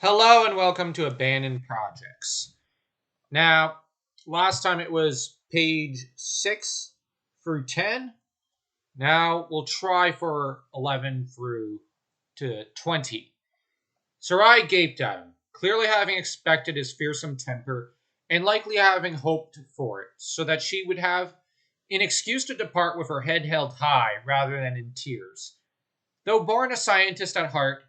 Hello and welcome to Abandoned Projects. Now, last time it was page 6 through 10. Now we'll try for 11 through to 20. Sarai gaped at him, clearly having expected his fearsome temper and likely having hoped for it, so that she would have an excuse to depart with her head held high rather than in tears. Though born a scientist at heart,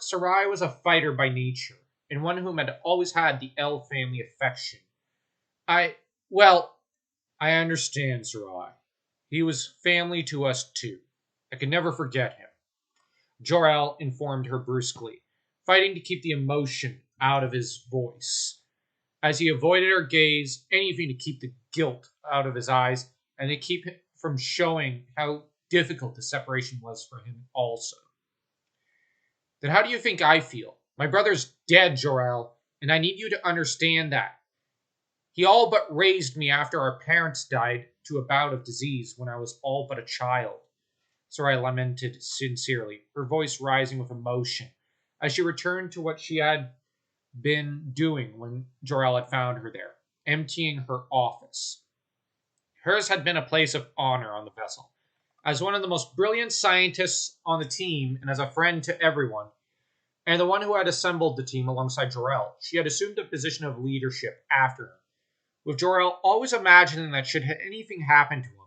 Sarai was a fighter by nature, and one whom had always had the L family affection. I, well, I understand, Sarai. He was family to us too. I could never forget him. Jor-El informed her brusquely, fighting to keep the emotion out of his voice, as he avoided her gaze, anything to keep the guilt out of his eyes, and to keep him from showing how difficult the separation was for him also. Then how do you think I feel? My brother's dead, Jor-El, and I need you to understand that. He all but raised me after our parents died to a bout of disease when I was all but a child. Sarai lamented sincerely, her voice rising with emotion, as she returned to what she had been doing when Jor-El had found her there, emptying her office. Hers had been a place of honor on the vessel. As one of the most brilliant scientists on the team and as a friend to everyone, and the one who had assembled the team alongside Jor-El, she had assumed a position of leadership after him, with Jor-El always imagining that should anything happen to him,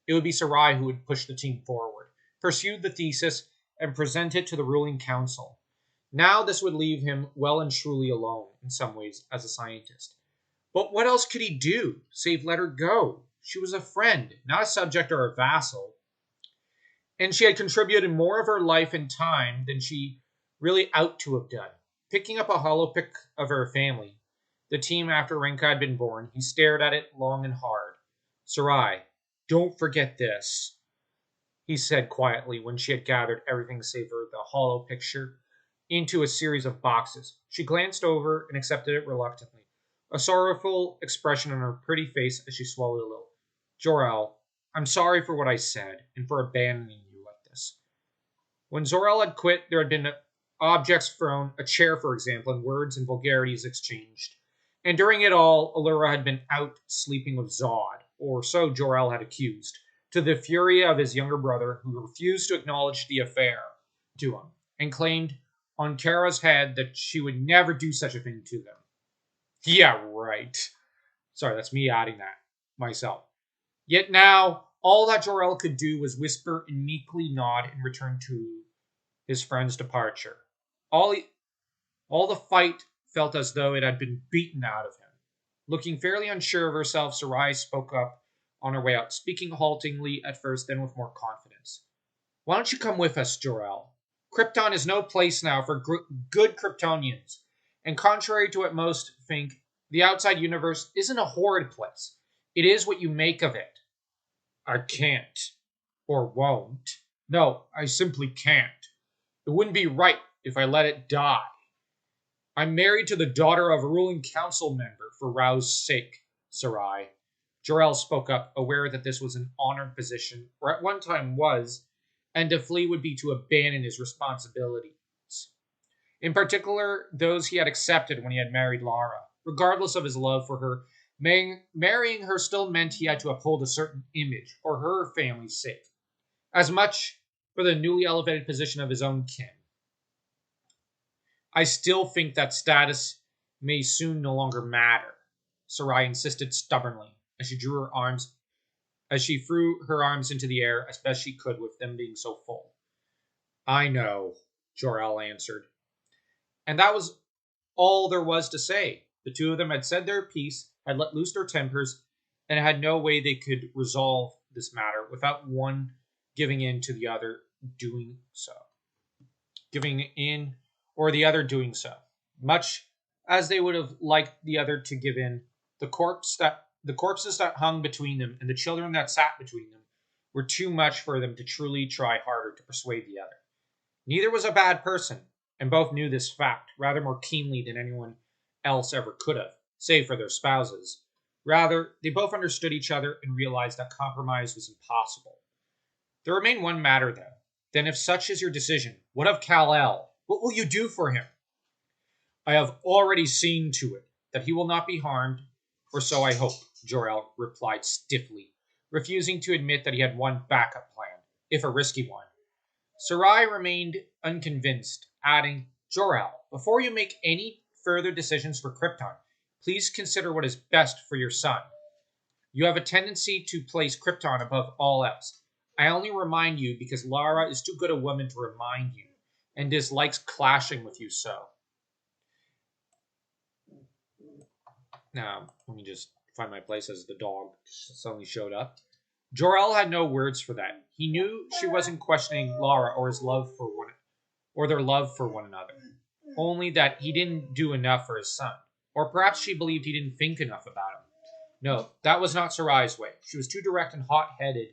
it would be Sarai who would push the team forward, pursue the thesis, and present it to the ruling council. Now this would leave him well and truly alone, in some ways, as a scientist. But what else could he do, save let her go? She was a friend, not a subject or a vassal. And she had contributed more of her life and time than she really ought to have done. Picking up a holopic of her family, the team after Renka had been born, he stared at it long and hard. Sarai, don't forget this, he said quietly when she had gathered everything save for the hollow picture into a series of boxes. She glanced over and accepted it reluctantly, a sorrowful expression on her pretty face as she swallowed a little. Jor-El, I'm sorry for what I said and for abandoning you like this. When Jor-El had quit, there had been objects thrown, a chair, for example, and words and vulgarities exchanged. And during it all, Allura had been out sleeping with Zod, or so Jor-El had accused, to the fury of his younger brother, who refused to acknowledge the affair to him, and claimed on Kara's head that she would never do such a thing to them. Yeah, right. Sorry, that's me adding that myself. Yet now, all that Jor-El could do was whisper and meekly nod in return to his friend's departure. All the fight felt as though it had been beaten out of him. Looking fairly unsure of herself, Sarai spoke up on her way out, speaking haltingly at first, then with more confidence. Why don't you come with us, Jor-El? Krypton is no place now for good Kryptonians, and contrary to what most think, the outside universe isn't a horrid place. It is what you make of it. I can't. Or won't. No, I simply can't. It wouldn't be right if I let it die. I'm married to the daughter of a ruling council member for Rao's sake, Sarai. Jor-El spoke up, aware that this was an honored position, or at one time was, and to flee would be to abandon his responsibilities. In particular, those he had accepted when he had married Lara. Regardless of his love for her, marrying her still meant he had to uphold a certain image, for her family's sake, as much for the newly elevated position of his own kin. I still think that status may soon no longer matter, Sarai insisted stubbornly, as she threw her arms into the air as best she could with them being so full. I know, Jor-El answered. And that was all there was to say. The two of them had said their piece, had let loose their tempers, and had no way they could resolve this matter without one giving in to the other doing so. Giving in or the other doing so. Much as they would have liked the other to give in, the corpses that hung between them and the children that sat between them were too much for them to truly try harder to persuade the other. Neither was a bad person, and both knew this fact rather more keenly than anyone else ever could have, save for their spouses. Rather, they both understood each other and realized that compromise was impossible. There remained one matter, though. Then if such is your decision, what of Kal-El? What will you do for him? I have already seen to it that he will not be harmed, or so I hope, Jor-El replied stiffly, refusing to admit that he had one backup plan, if a risky one. Sarai remained unconvinced, adding, Jor-El, before you make any further decisions for Krypton, please consider what is best for your son. You have a tendency to place Krypton above all else. I only remind you because Lara is too good a woman to remind you, and dislikes clashing with you so. Now, let me just find my place as the dog suddenly showed up. Jor-El had no words for that. He knew she wasn't questioning Lara or their love for one another. Only that he didn't do enough for his son. Or perhaps she believed he didn't think enough about him. No, that was not Sarai's way. She was too direct and hot-headed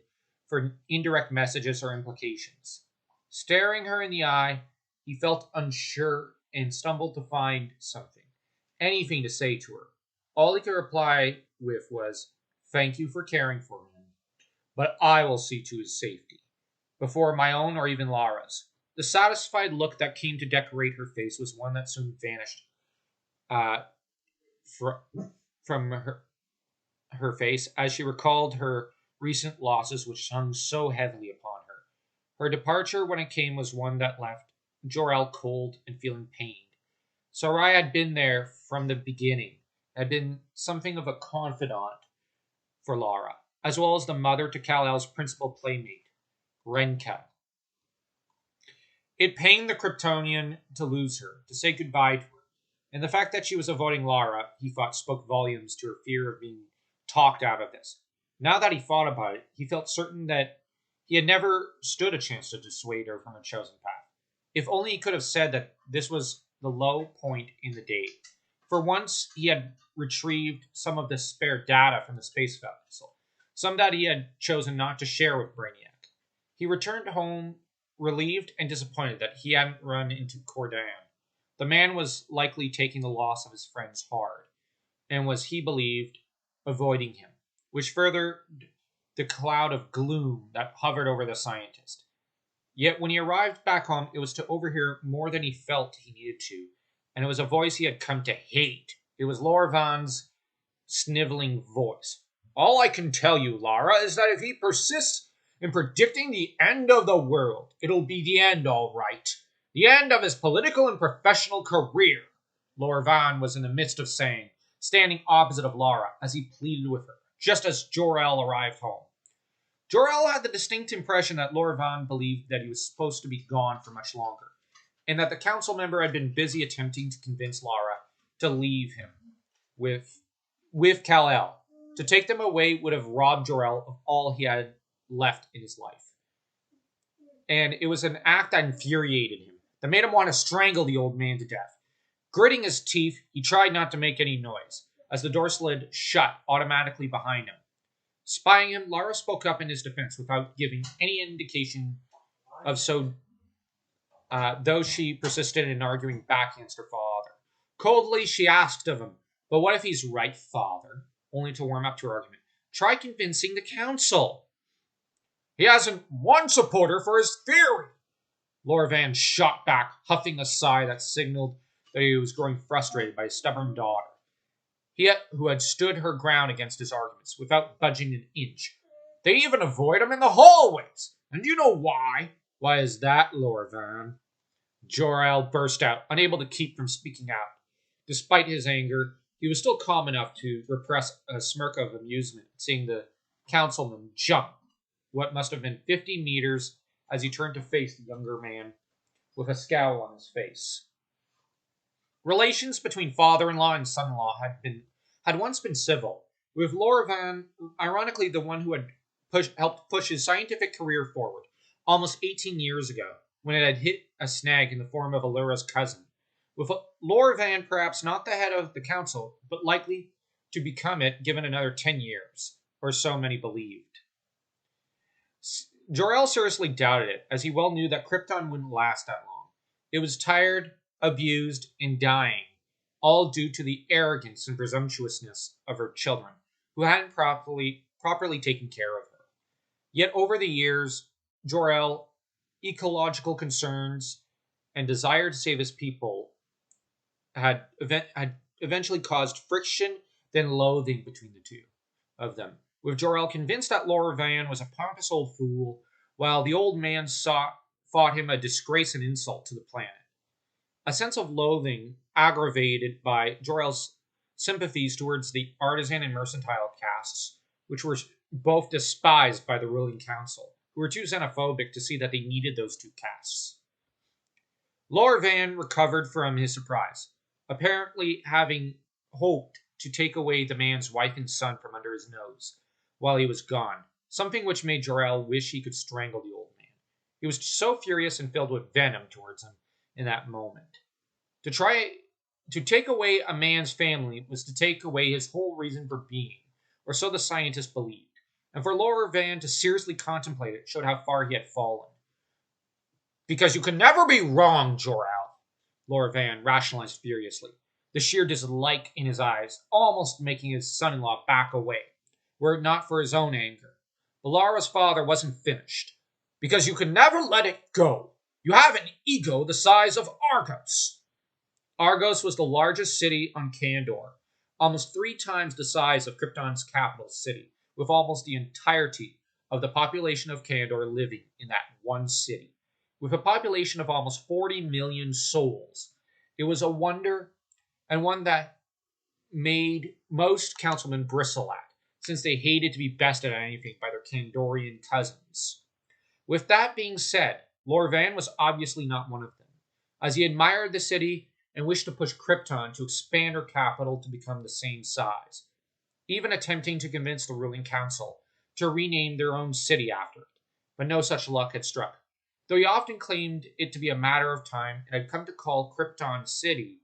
for indirect messages or implications. Staring her in the eye, he felt unsure and stumbled to find something, anything to say to her. All he could reply with was, thank you for caring for him, but I will see to his safety, before my own or even Lara's. The satisfied look that came to decorate her face was one that soon vanished from her face as she recalled her recent losses which hung so heavily upon her. Her departure when it came was one that left Jor-El cold and feeling pained. Sarai had been there from the beginning, had been something of a confidant for Lara, as well as the mother to Kal-El's principal playmate, Renka. It pained the Kryptonian to lose her, to say goodbye to her, and the fact that she was avoiding Lara, he thought, spoke volumes to her fear of being talked out of this. Now that he thought about it, he felt certain that he had never stood a chance to dissuade her from her chosen path. If only he could have said that this was the low point in the day. For once, he had retrieved some of the spare data from the space vessel, some that he had chosen not to share with Brainiac. He returned home relieved and disappointed that he hadn't run into Cordan. The man was likely taking the loss of his friends hard, and was, he believed, avoiding him, which furthered the cloud of gloom that hovered over the scientist. Yet when he arrived back home, it was to overhear more than he felt he needed to, and it was a voice he had come to hate. It was Lorvan's sniveling voice. All I can tell you, Lara, is that if he persists in predicting the end of the world, it'll be the end, all right. The end of his political and professional career, Lorvan was in the midst of saying, standing opposite of Lara as he pleaded with her, just as Jor-El arrived home. Jor-El had the distinct impression that Lorvan believed that he was supposed to be gone for much longer, and that the council member had been busy attempting to convince Lara to leave him with Kal-El. To take them away would have robbed Jor-El of all he had left in his life. And it was an act that infuriated him, that made him want to strangle the old man to death. Gritting his teeth, he tried not to make any noise, as the door slid shut automatically behind him. Spying him, Lara spoke up in his defense without giving any indication of so, though she persisted in arguing back against her father. Coldly, she asked of him, but what if he's right, father? Only to warm up to her argument. Try convincing the council. He hasn't one supporter for his theory. Lorvan shot back, huffing a sigh that signaled that he was growing frustrated by his stubborn daughter, who had stood her ground against his arguments without budging an inch. They even avoid him in the hallways. And you know why? Why is that, Lorvan? Jor-El burst out, unable to keep from speaking out. Despite his anger, he was still calm enough to repress a smirk of amusement at seeing the councilman jump what must have been 50 meters as he turned to face the younger man with a scowl on his face. Relations between father-in-law and son-in-law had once been civil, with Lorvan, ironically the one who had helped push his scientific career forward almost 18 years ago, when it had hit a snag in the form of Allura's cousin. With Lorvan perhaps not the head of the council, but likely to become it given another 10 years, or so many believed. Jor-El seriously doubted it, as he well knew that Krypton wouldn't last that long. It was tired, abused, and dying, all due to the arrogance and presumptuousness of her children, who hadn't properly taken care of her. Yet over the years, Jor-El, ecological concerns, and desire to save his people had eventually caused friction, then loathing between the two of them, with Jor-El convinced that Laura Van was a pompous old fool, while the old man thought him a disgrace and insult to the planet. A sense of loathing, aggravated by Jor-El's sympathies towards the artisan and mercantile castes, which were both despised by the ruling council, who were too xenophobic to see that they needed those two castes. Lord Van recovered from his surprise, apparently having hoped to take away the man's wife and son from under his nose while he was gone, something which made Jor-El wish he could strangle the old man. He was so furious and filled with venom towards him in that moment. To take away a man's family was to take away his whole reason for being, or so the scientist believed, and for Laura Van to seriously contemplate it showed how far he had fallen. Because you can never be wrong, Jor-El, Laura Van rationalized furiously, the sheer dislike in his eyes almost making his son-in-law back away, were it not for his own anger. But Lara's father wasn't finished. Because you can never let it go. You have an ego the size of Argos. Argos was the largest city on Kandor, almost 3 times the size of Krypton's capital city, with almost the entirety of the population of Kandor living in that one city. With a population of almost 40 million souls, it was a wonder, and one that made most councilmen bristle at, since they hated to be bested at anything by their Kandorian cousins. With that being said, Lord Van was obviously not one of them, as he admired the city and wished to push Krypton to expand her capital to become the same size, even attempting to convince the ruling council to rename their own city after it, but no such luck had struck, though he often claimed it to be a matter of time and had come to call Krypton City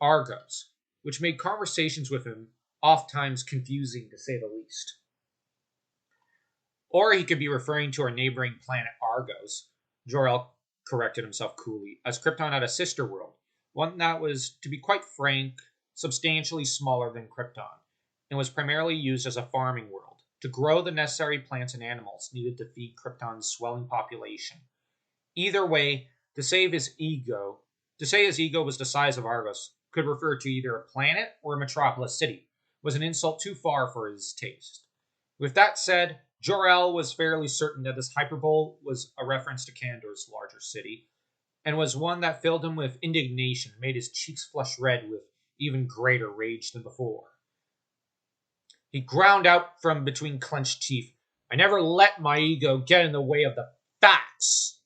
Argos, which made conversations with him oft-times confusing to say the least. Or he could be referring to our neighboring planet Argos, Jor-El corrected himself coolly, as Krypton had a sister world, one that was, to be quite frank, substantially smaller than Krypton, and was primarily used as a farming world, to grow the necessary plants and animals needed to feed Krypton's swelling population. Either way, to say his ego was the size of Argos could refer to either a planet or a metropolis city, was an insult too far for his taste. With that said, Jor-El was fairly certain that this hyperbole was a reference to Kandor's larger city, and was one that filled him with indignation and made his cheeks flush red with even greater rage than before. He ground out from between clenched teeth, "I never let my ego get in the way of the facts."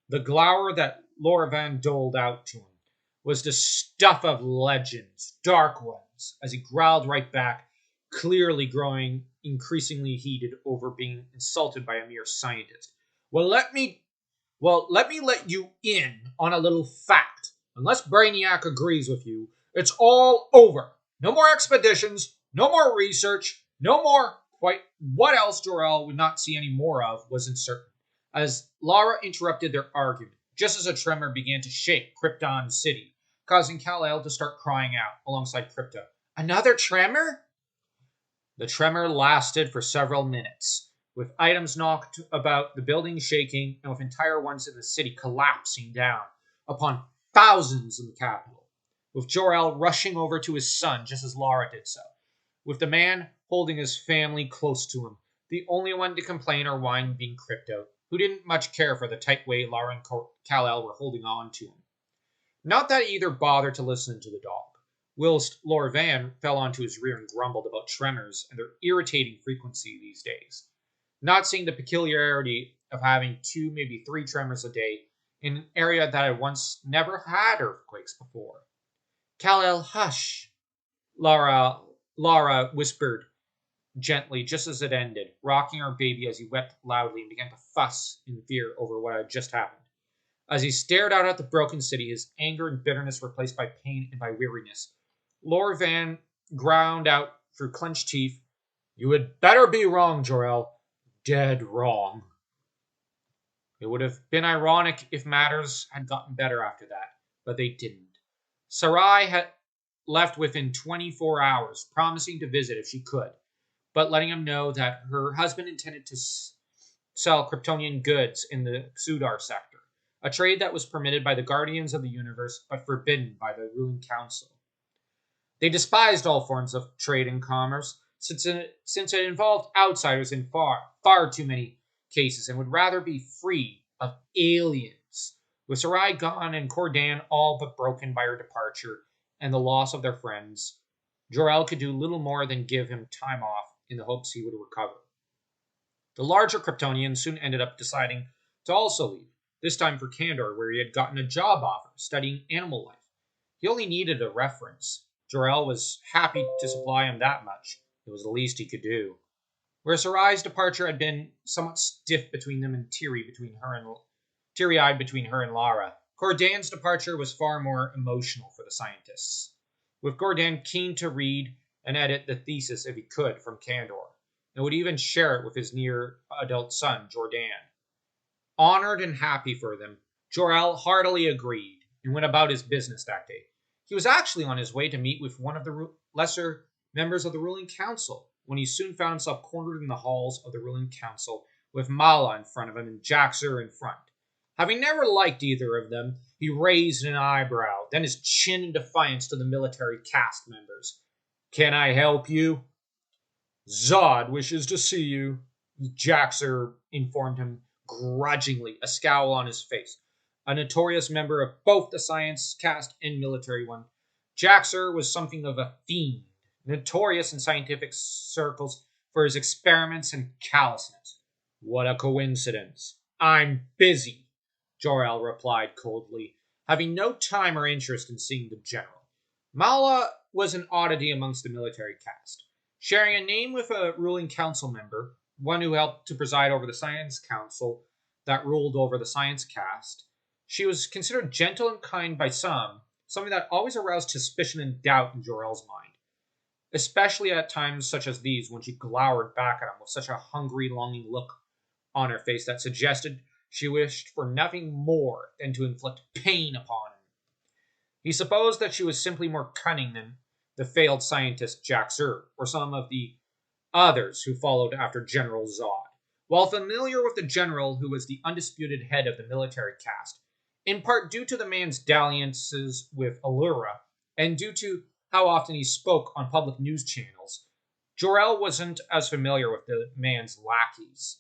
The glower that Laura Van doled out to him was the stuff of legends, dark ones, as he growled right back, clearly growing increasingly heated over being insulted by a mere scientist. Let me let you in on a little fact. Unless Brainiac agrees with you, it's all over. No more expeditions, no more research, no more. Quite what else Jor-El would not see any more of was uncertain, as Lara interrupted their argument, just as a tremor began to shake Krypton City, causing Kal-El to start crying out alongside Krypto. "Another tremor?" The tremor lasted for several minutes, with items knocked about, the building shaking, and with entire ones in the city collapsing down upon thousands in the capital, with Jor-El rushing over to his son just as Lara did so, with the man holding his family close to him, the only one to complain or whine being Krypto, who didn't much care for the tight way Lara and Kal-El were holding on to him. Not that either bothered to listen to the dog, whilst Lord Van fell onto his rear and grumbled about tremors and their irritating frequency these days, not seeing the peculiarity of having 2, maybe 3 tremors a day in an area that had once never had earthquakes before. "Kal-El, hush," Lara whispered gently just as it ended, rocking her baby as he wept loudly and began to fuss in fear over what had just happened. As he stared out at the broken city, his anger and bitterness replaced by pain and by weariness, Lord Van ground out through clenched teeth, "You had better be wrong, Jor-El. Dead wrong." It would have been ironic if matters had gotten better after that, but they didn't. Sarai had left within 24 hours, promising to visit if she could, but letting him know that her husband intended to sell Kryptonian goods in the Sudar sector, a trade that was permitted by the Guardians of the Universe but forbidden by the ruling council. They despised all forms of trade and commerce, since it involved outsiders in far too many cases, and would rather be free of aliens. With Sarai gone and Cordan all but broken by her departure and the loss of their friends, Jor-El could do little more than give him time off in the hopes he would recover. The larger Kryptonian soon ended up deciding to also leave, this time for Kandor, where he had gotten a job offer studying animal life. He only needed a reference. Jor-El was happy to supply him that much. It was the least he could do. Where Sarai's departure had been somewhat stiff between them and teary-eyed between her and Lara, Cordan's departure was far more emotional for the scientists, with Cordan keen to read and edit the thesis if he could from Kandor, and would even share it with his near-adult son, Jordan. Honored and happy for them, Jor-El heartily agreed and went about his business that day. He was actually on his way to meet with one of the lesser members of the ruling council, when he soon found himself cornered in the halls of the ruling council with Mala in front of him and Jaxer in front. Having never liked either of them, he raised an eyebrow, then his chin in defiance to the military caste members. "Can I help you?" "Zod wishes to see you," Jaxer informed him grudgingly, a scowl on his face. A notorious member of both the science caste and military one, Jaxer was something of a fiend, notorious in scientific circles for his experiments and callousness. "What a coincidence. I'm busy," Jor-El replied coldly, having no time or interest in seeing the general. Mala was an oddity amongst the military caste. Sharing a name with a ruling council member, one who helped to preside over the science council that ruled over the science caste, she was considered gentle and kind by some, something that always aroused suspicion and doubt in Jor-El's mind, especially at times such as these when she glowered back at him with such a hungry, longing look on her face that suggested she wished for nothing more than to inflict pain upon him. He supposed that she was simply more cunning than the failed scientist Jaxer, or some of the others who followed after General Zod. While familiar with the general who was the undisputed head of the military caste, in part due to the man's dalliances with Allura, and due to how often he spoke on public news channels, Jor-El wasn't as familiar with the man's lackeys.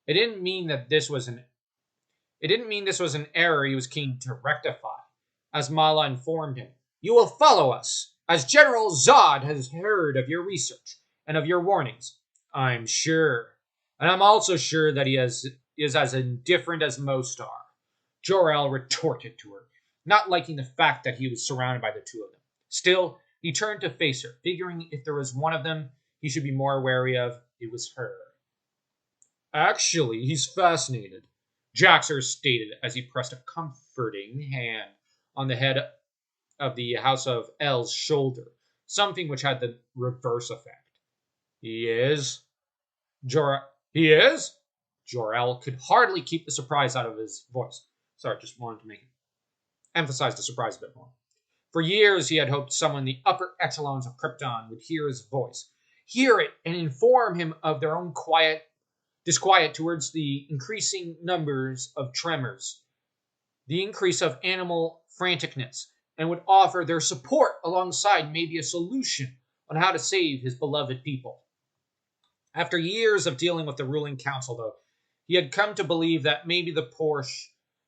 It didn't mean this was an error he was keen to rectify. As Mala informed him, "You will follow us, as General Zod has heard of your research and of your warnings." "I'm sure. And I'm also sure that he is as indifferent as most are," Jor-El retorted to her, not liking the fact that he was surrounded by the two of them. Still, he turned to face her, figuring if there was one of them he should be more wary of, it was her. "Actually, he's fascinated," Jaxer stated as he pressed a comforting hand on the head of the House of L's shoulder, something which had the reverse effect. "He is?" He is? Jor-El could hardly keep the surprise out of his voice. Sorry, just wanted to emphasize the surprise a bit more. For years he had hoped someone in the upper echelons of Krypton would hear his voice, hear it, and inform him of their own disquiet towards the increasing numbers of tremors, the increase of animal franticness, and would offer their support alongside maybe a solution on how to save his beloved people. After years of dealing with the ruling council, though, he had come to believe that maybe the poor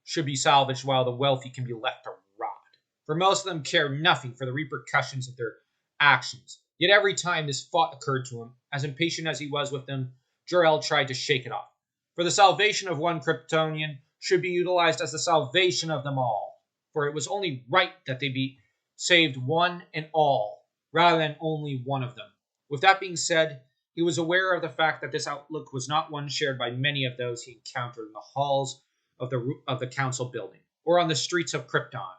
should be salvaged while the wealthy can be left to rot. For most of them care nothing for the repercussions of their actions. Yet every time this thought occurred to him, as impatient as he was with them, Jor-El tried to shake it off. For the salvation of one Kryptonian should be utilized as the salvation of them all. For it was only right that they be saved one and all, rather than only one of them. With that being said, he was aware of the fact that this outlook was not one shared by many of those he encountered in the halls of the council building, or on the streets of Krypton.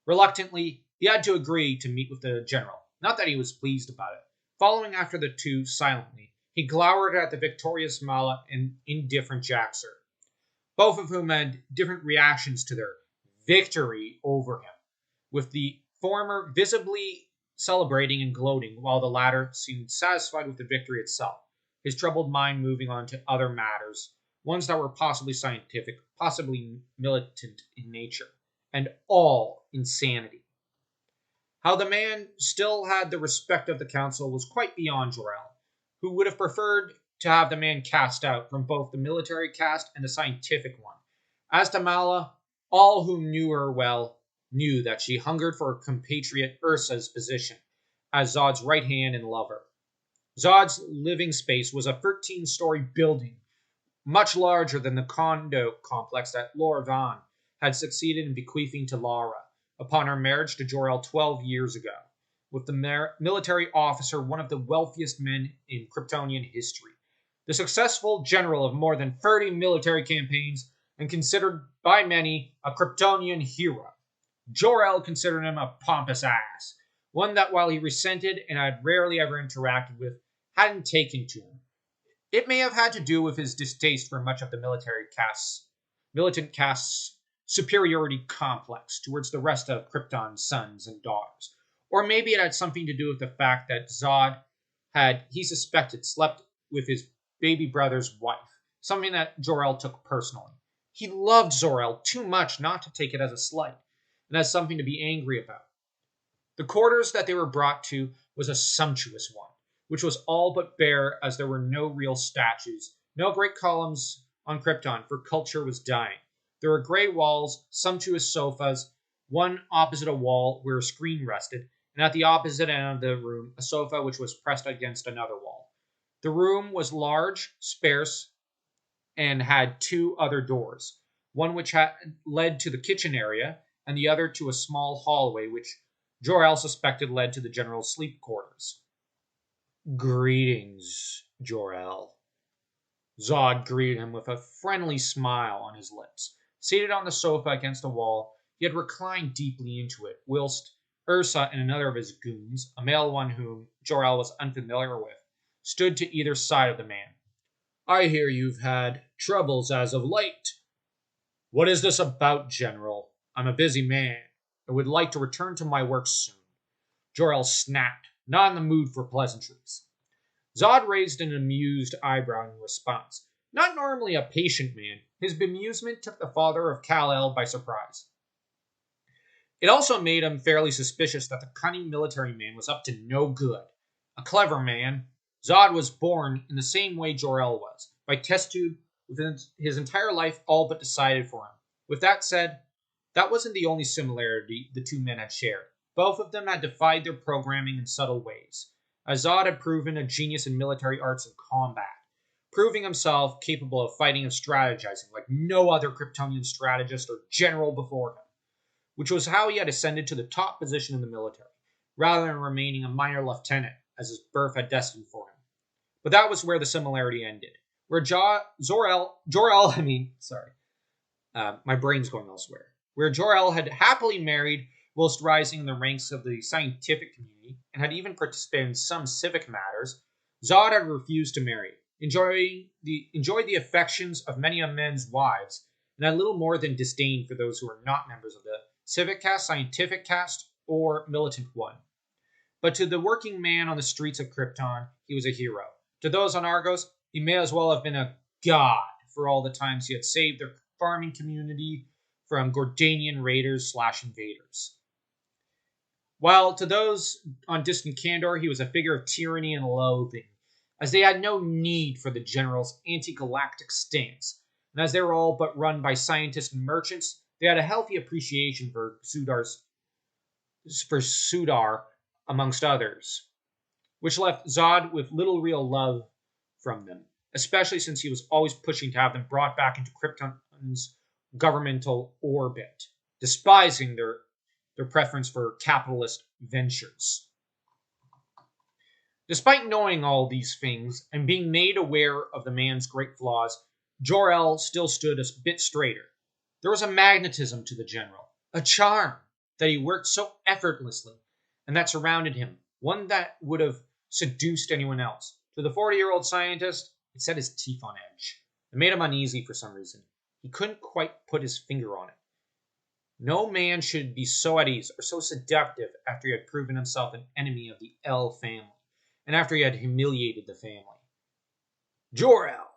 Reluctantly, he had to agree to meet with the general. Not that he was pleased about it. Following after the two silently, he glowered at the victorious Mala and indifferent Jaxer, both of whom had different reactions to their victory over him, with the former visibly celebrating and gloating, while the latter seemed satisfied with the victory itself, his troubled mind moving on to other matters ones that were possibly scientific, possibly militant in nature, and all insanity. How the man still had the respect of the council was quite beyond Jor-El, who would have preferred to have the man cast out from both the military caste and the scientific one. As to Mala, all who knew her well knew that she hungered for her compatriot Ursa's position as Zod's right hand and lover. Zod's living space was a 13-story building, much larger than the condo complex that Laura Vaughn had succeeded in bequeathing to Lara upon her marriage to Jor-El 12 years ago, with the military officer one of the wealthiest men in Kryptonian history, the successful general of more than 30 military campaigns, and considered by many a Kryptonian hero. Jor-El considered him a pompous ass, one that while he resented and had rarely ever interacted with, hadn't taken to him. It may have had to do with his distaste for much of the militant caste's superiority complex towards the rest of Krypton's sons and daughters. Or maybe it had something to do with the fact that Zod had, he suspected, slept with his baby brother's wife, something that Jor-El took personally. He loved Zor-El too much not to take it as a slight, and as something to be angry about. The quarters that they were brought to was a sumptuous one, which was all but bare as there were no real statues, no great columns on Krypton, for culture was dying. There were gray walls, sumptuous sofas, one opposite a wall where a screen rested, and at the opposite end of the room, a sofa which was pressed against another wall. The room was large, sparse, and had two other doors, one which led to the kitchen area, and the other to a small hallway which Jor-El suspected led to the general's sleep quarters. "Greetings, Jor-El." Zod greeted him with a friendly smile on his lips. Seated on the sofa against the wall, he had reclined deeply into it, whilst Ursa and another of his goons, a male one whom Jor-El was unfamiliar with, stood to either side of the man. "I hear you've had troubles as of late." "What is this about, General? I'm a busy man, and would like to return to my work soon." Jor-El snapped, not in the mood for pleasantries. Zod raised an amused eyebrow in response. Not normally a patient man, his bemusement took the father of Kal-El by surprise. It also made him fairly suspicious that the cunning military man was up to no good. A clever man, Zod was born in the same way Jor-El was, by test tube, with his entire life all but decided for him. With that said, that wasn't the only similarity the two men had shared. Both of them had defied their programming in subtle ways, as Zod had proven a genius in military arts and combat, proving himself capable of fighting and strategizing like no other Kryptonian strategist or general before him, which was how he had ascended to the top position in the military, rather than remaining a minor lieutenant, as his birth had destined for him. But that was where the similarity ended. Where my brain's going elsewhere. Where Jor-El had happily married whilst rising in the ranks of the scientific community, and had even participated in some civic matters, Zod had refused to marry, enjoyed the affections of many of men's wives, and had little more than disdain for those who were not members of the civic caste, scientific caste, or militant one. But to the working man on the streets of Krypton, he was a hero. To those on Argos, he may as well have been a god for all the times he had saved their farming community from Gordanian raiders/invaders. While to those on distant Kandor, he was a figure of tyranny and loathing, as they had no need for the general's anti-galactic stance, and as they were all but run by scientists and merchants, they had a healthy appreciation for Sudar, amongst others, which left Zod with little real love from them, especially since he was always pushing to have them brought back into Krypton's governmental orbit, despising their preference for capitalist ventures. Despite knowing all these things and being made aware of the man's great flaws, Jor-El still stood a bit straighter. There was a magnetism to the general, a charm that he worked so effortlessly and that surrounded him, one that would have seduced anyone else. To the 40-year-old scientist, it set his teeth on edge. It made him uneasy for some reason. He couldn't quite put his finger on it. No man should be so at ease or so seductive after he had proven himself an enemy of the L family, and after he had humiliated the family. "Jor-El,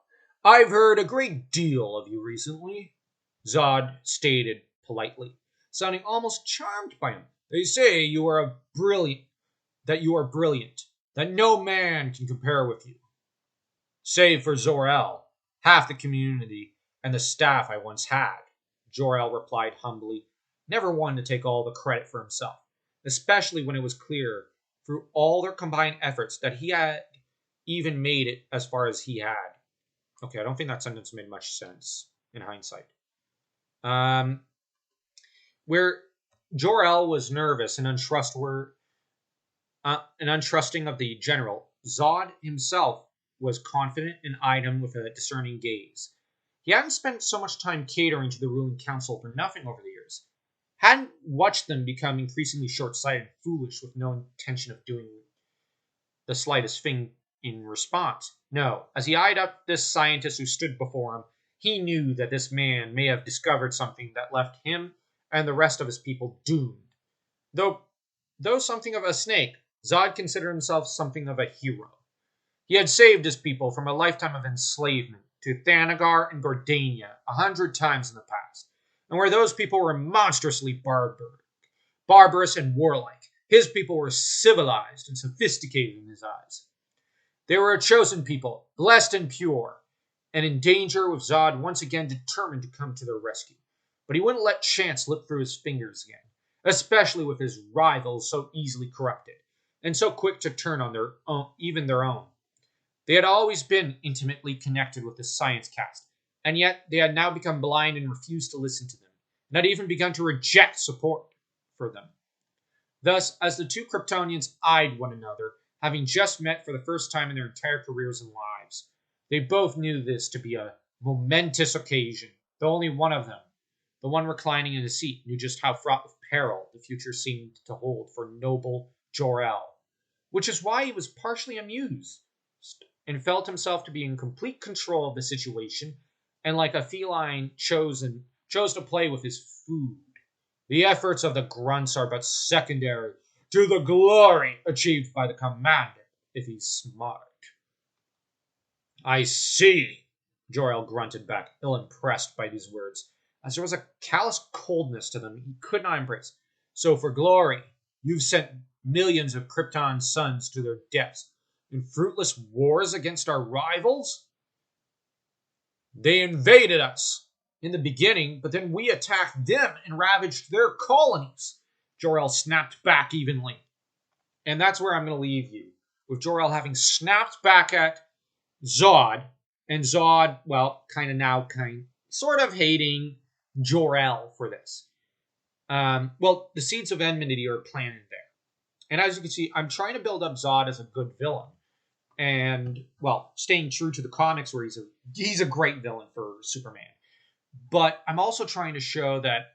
I've heard a great deal of you recently, Zod stated politely, sounding almost charmed by him. They say you are brilliant, that no man can compare with you. Save for Zor-El, half the community, and the staff I once had, Jor-El replied humbly, never one to take all the credit for himself, especially when it was clear through all their combined efforts that he had even made it as far as he had. Okay, I don't think that sentence made much sense in hindsight. Where Jor-El was nervous and untrusting of the general, Zod himself was confident and eyed him with a discerning gaze. He hadn't spent so much time catering to the ruling council for nothing over the years. Hadn't watched them become increasingly short-sighted and foolish with no intention of doing the slightest thing in response. No, as he eyed up this scientist who stood before him, he knew that this man may have discovered something that left him and the rest of his people doomed. Though something of a snake, Zod considered himself something of a hero. He had saved his people from a lifetime of enslavement to Thanagar and Gordania 100 times in the past, and where those people were monstrously barbarous and warlike, his people were civilized and sophisticated in his eyes. They were a chosen people, blessed and pure, and in danger with Zod once again determined to come to their rescue. But he wouldn't let chance slip through his fingers again, especially with his rivals so easily corrupted, and so quick to turn on even their own. They had always been intimately connected with the science cast, and yet they had now become blind and refused to listen to them, and had even begun to reject support for them. Thus, as the two Kryptonians eyed one another, having just met for the first time in their entire careers and lives, they both knew this to be a momentous occasion, though only one of them, the one reclining in the seat, knew just how fraught with peril the future seemed to hold for noble Jor-El, which is why he was partially amused, and felt himself to be in complete control of the situation, and like a feline chose to play with his food. The efforts of the grunts are but secondary to the glory achieved by the commander, if he's smart. I see, Jor-El grunted back, ill-impressed by these words, as there was a callous coldness to them he could not embrace. So for glory, you've sent millions of Krypton's sons to their deaths in fruitless wars against our rivals? They invaded us in the beginning, but then we attacked them and ravaged their colonies. Jor-El snapped back evenly. And that's where I'm going to leave you, with Jor-El having snapped back at Zod, and Zod, well, sort of hating Jor-El for this. Well, the seeds of enmity are planted there. And as you can see, I'm trying to build up Zod as a good villain. And, well, staying true to the comics where he's a great villain for Superman. But I'm also trying to show that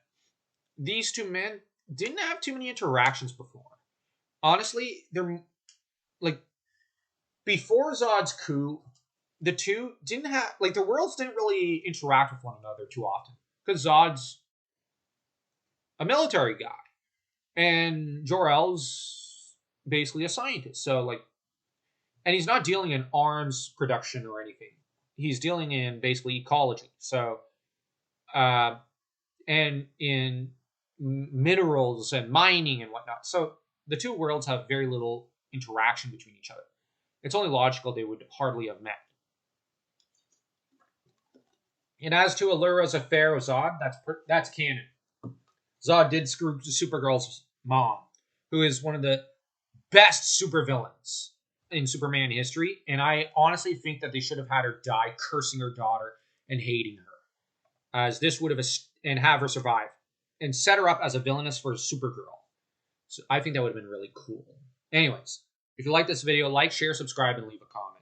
these two men didn't have too many interactions before. Honestly, they're like before Zod's coup, the two didn't have the worlds didn't really interact with one another too often because Zod's a military guy and Jor-El's basically a scientist. So and he's not dealing in arms production or anything. He's dealing in basically ecology. So, and in minerals and mining and whatnot. So the two worlds have very little interaction between each other. It's only logical they would hardly have met. And as to Allura's affair with Zod, that's canon. Zod did screw Supergirl's mom, who is one of the best supervillains in Superman history, and I honestly think that they should have had her die cursing her daughter and hating her, as this would have and have her survive and set her up as a villainess for Supergirl. So I think that would have been really cool. Anyways, if you like this video, like, share, subscribe, and leave a comment.